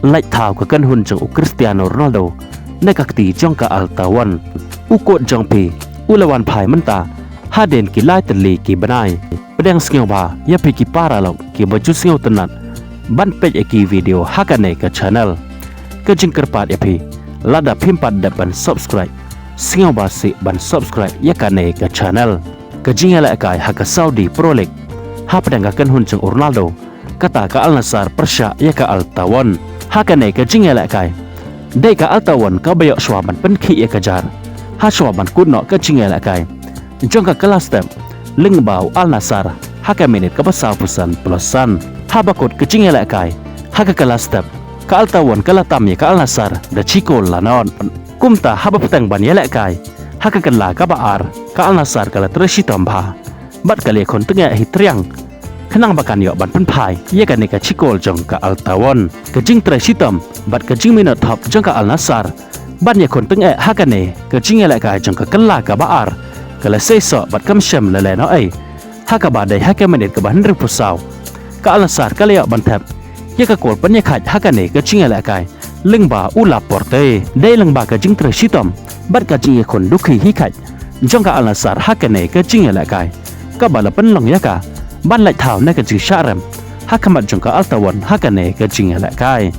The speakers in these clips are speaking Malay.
lạch thảo ka kan hun jong Cristiano Ronaldo na kakti jong ka altawan ukot jong pi ulawan phai manta haden ki lai tali ki banai pedang sngeu ba ya pi ki para lok ki baju sngeu tenat ban page ki video hakane ka channel ka jing kerpat ya pi lada pimpat dapan subscribe sngeu ba si ban subscribe ya kane ka channel ka jing ala kai haka Saudi Pro League ha pedang ka kan hun jong Ronaldo kata ka Al Nassr Persya ya ka altawan hakane ka jing ala kai dai ka altawan ka bayok swaban pen khi ya kajar ha swaban kun no ka jing ala kai jong ka kelas step ling bau Al Nassr haka menit ka pasal pusan plusan ha bakot ka jing ala kai haka kelas step ka altawan ka latam ya ka Al Nassr da chikol lanon kumta ha ba petang ban ya la kai haka kala ka baar ka Al Nassr ka la treshi tamba bat kali kon tengah hitriang kenang bakan yo ban pen phai ye kan ka chikol jong ka altawan ka jing treshi tam bat ka jing minut top jong ka Al Nassr ban ye kon tengah haka ne ka jing la kai jong ka kala ka baar kala seso bat kam syam la le no ai haka ba dai haka menit ka ban ri pusau ka Al Nassr ka le ban thap ye ka kol pen ye khat haka ne ka jing la kai ling ba ula porte dai ling ba ka jing treshi tam bat ka jing ye kon dukhi hi khat jong ka Al Nassr haka ne ka jing la kai ka ba la pen long ya ka ban lại thảo na ka ji sharam haka mat jong ka altawan haka ne ka jing la kai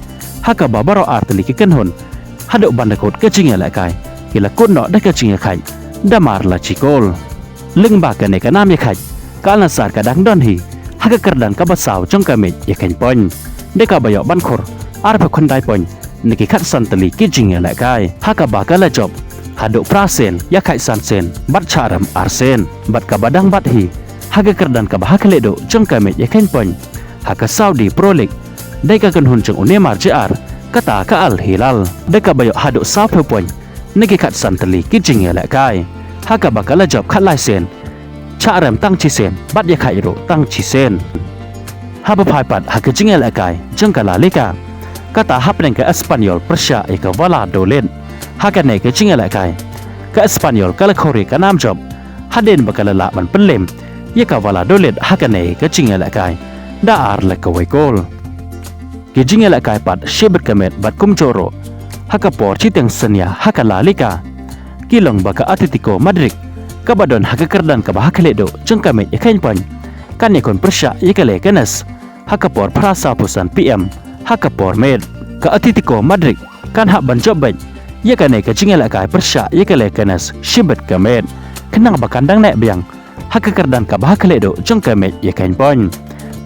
haka ba baro artli ki kan hon hado ban da kot ka jing la kai kila kon no da ka jing khai damar la chikol ling ba ka ne ka nam ye khai ka Al Nassr ka dang don hi haka kardan ka basaw jong ka me ye khan pon de ka ba yo ban khor ar pa khon dai pon ne ki khat san tali ki jing la kai haka ba ka la job hado prasen ya khai san sen bat charam arsen bat ka badang bat hi haka kerdan ka bahak ledo jong ka me ye khan pon haka Saudi Pro League dai ka kan hun jong Neymar JR kata ka Al Hilal dai ka bayo hado sa phe pon negi khat santali ki jing la kai haka bakala job khat lai sen cha ram tang chi sen bat ye khai ro tang chi sen haba phai pat haka jing la kai jong ka La Liga kata hap neng ka Espanyol Persya e ka Valladolid haka ne ka jing la kai ka Espanyol kala khori ka nam job haden bakala la man pelem ye ka Valladolid haka ne ka jing la kai da ar la ka wai gol ki jing la kai pat shebet kamet bat kum choro haka por chi teng senya haka La Liga kilong baka Atletico Madrid ka badon haka kerdan ka bahak ledo jong kamet ye khain pon kan ye kon Persya ye ka le kanas haka por prasa pusan PM haka por med ka Atletico Madrid kan hak ban job ban ye ka ne ka jing la kai Persya ye ka le kanas shebet kamet kenang bakan dang nek biang haka kerdan ka bahak ledo jong kamet ye khain pon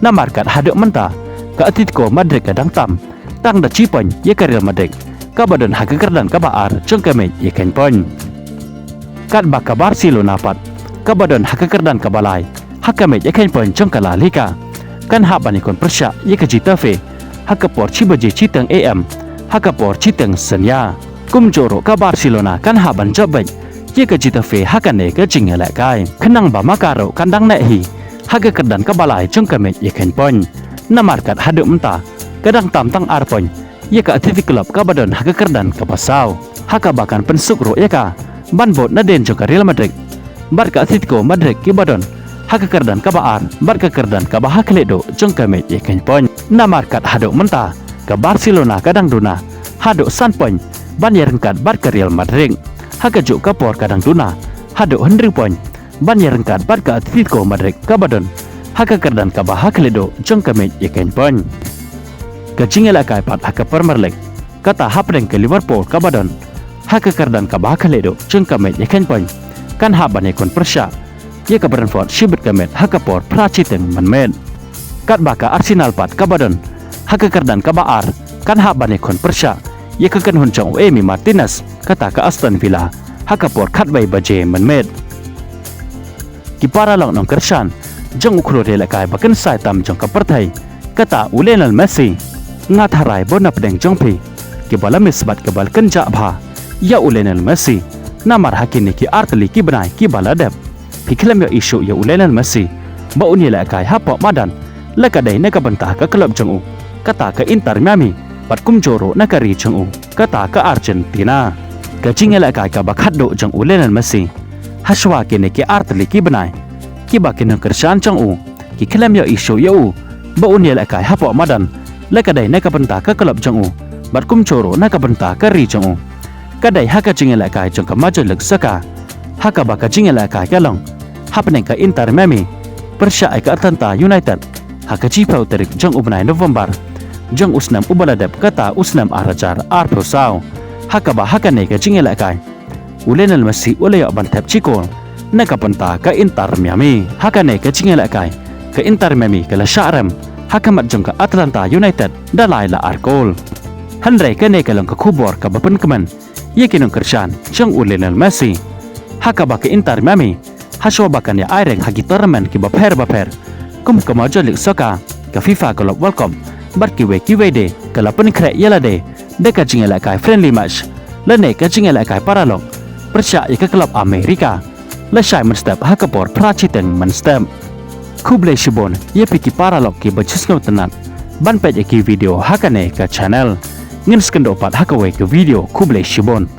na markat hado menta ka Atletico Madrid ka dang tam tang da chi pon ye ka Real Madrid ka badon haka kerdan ka baar jong kamet ye khain pon kat baka Barcelona pat ka badon haka kerdan ka balai haka met ye khain pon jong ka La Liga kan ha bani kon Persya ye ka Getafe haka por chi baje chi tang AM haka por chi tang senya kum joro ka Barcelona kan ha ban job ban ye ka Getafe haka ne ka jing la kai khnang ba makaro kan dang na hi haka kerdan ka balai jong ka met ye khain pon na markat hado menta kadang tam tang ar pon ye ka Athletic Club ka badon haka kerdan ka pasau haka bakan pensuk ro ye ka ban bot na den jong ka Real Madrid bar ka Atletico Madrid ki badon haka kerdan ka baar bar ka kerdan ka bahak ledo jong ka met ye khain pon na markat hado menta ka Barcelona kadang duna hado san pon ban ye rengkat bar ka Real Madrid haka ju ka por kadang duna hado hendring pon ban ye rengkat bar ka Atletico Madrid ka badon haka kerdan ka bahak ledo jong ka met ye khain pon ka jing la kai pat haka Premier League kata hap reng ke Liverpool ka badon haka kerdan ka bahak ledo jong ka met ye khain pon kan ha ban ye kon Persya ye ka Brentford shibet ka met haka por prachiteng man met kat baka Arsenal pat ka badon haka kerdan ka baar kan ha ban ye kon Persya ye ka kan hun jong Emi Martinez kata ka Aston Villa haka por khat bai baje man met ki para long nong Kershan jong ukhro de la kai bakan sai tam jong ka perthai kata Lionel Messi nga tharai bon na pedeng jong phi ki bala misbat ke bal kan ja bha ya Lionel Messi namar hakini ki artli ki banai ki bala dep piklam yo isu ya Lionel Messi ba uni la kai hapo madan la ka dai na ka bantah ka club jong u kata ka Inter Miami pat kum joro na ka ri jong u kata ka Argentina ka jing la kai ka bakhat do jong Lionel Messi haswa kini ki artli ki banai ki bakin Kershan jong u ki klam yo isu ya u ba uni la kai hapo madan la ka dai na ka bantah ka club jong u บัดกุมโชโรนักบันตากะรีจงก็ได้ฮักกะจิงเอละกายจงกะมาจลึกสกาฮักกะบะกะจิงเอละกายกะลงฮับเนงกะอินเตอร์แมมีpersya ay ka Atlanta United hakajipaw terik jang ubnay November jang usnam ubaladep kata usnam arajar arpo sao hakaba hakane ka jingela kai ulenal masi ulaya bantep chikol nakapanta ka Inter Miami hakane ka jingela kai ka Inter Miami kala Sha'ram hakamat jang ka Atlanta United dalai la arkol hanre ka ne kalang ka kubor ka bapen keman yakinong kersyan jang ulenal masi hakaba ka Inter Miami haswa bakan ya aireng hagi tournament ki baper kum kamajalik soka ka FIFA golop welcome bat ki we de kala pen kre yala de ka jingela kai friendly match la ne ka jingela kai paralong persya ya ka klub Amerika la shai man step ha kapor prachiteng man step kuble shibon ye piki paralong ki bajisno tenan ban pe ki video hakane ka channel ngin skendo pat hakawe ke video kuble shibon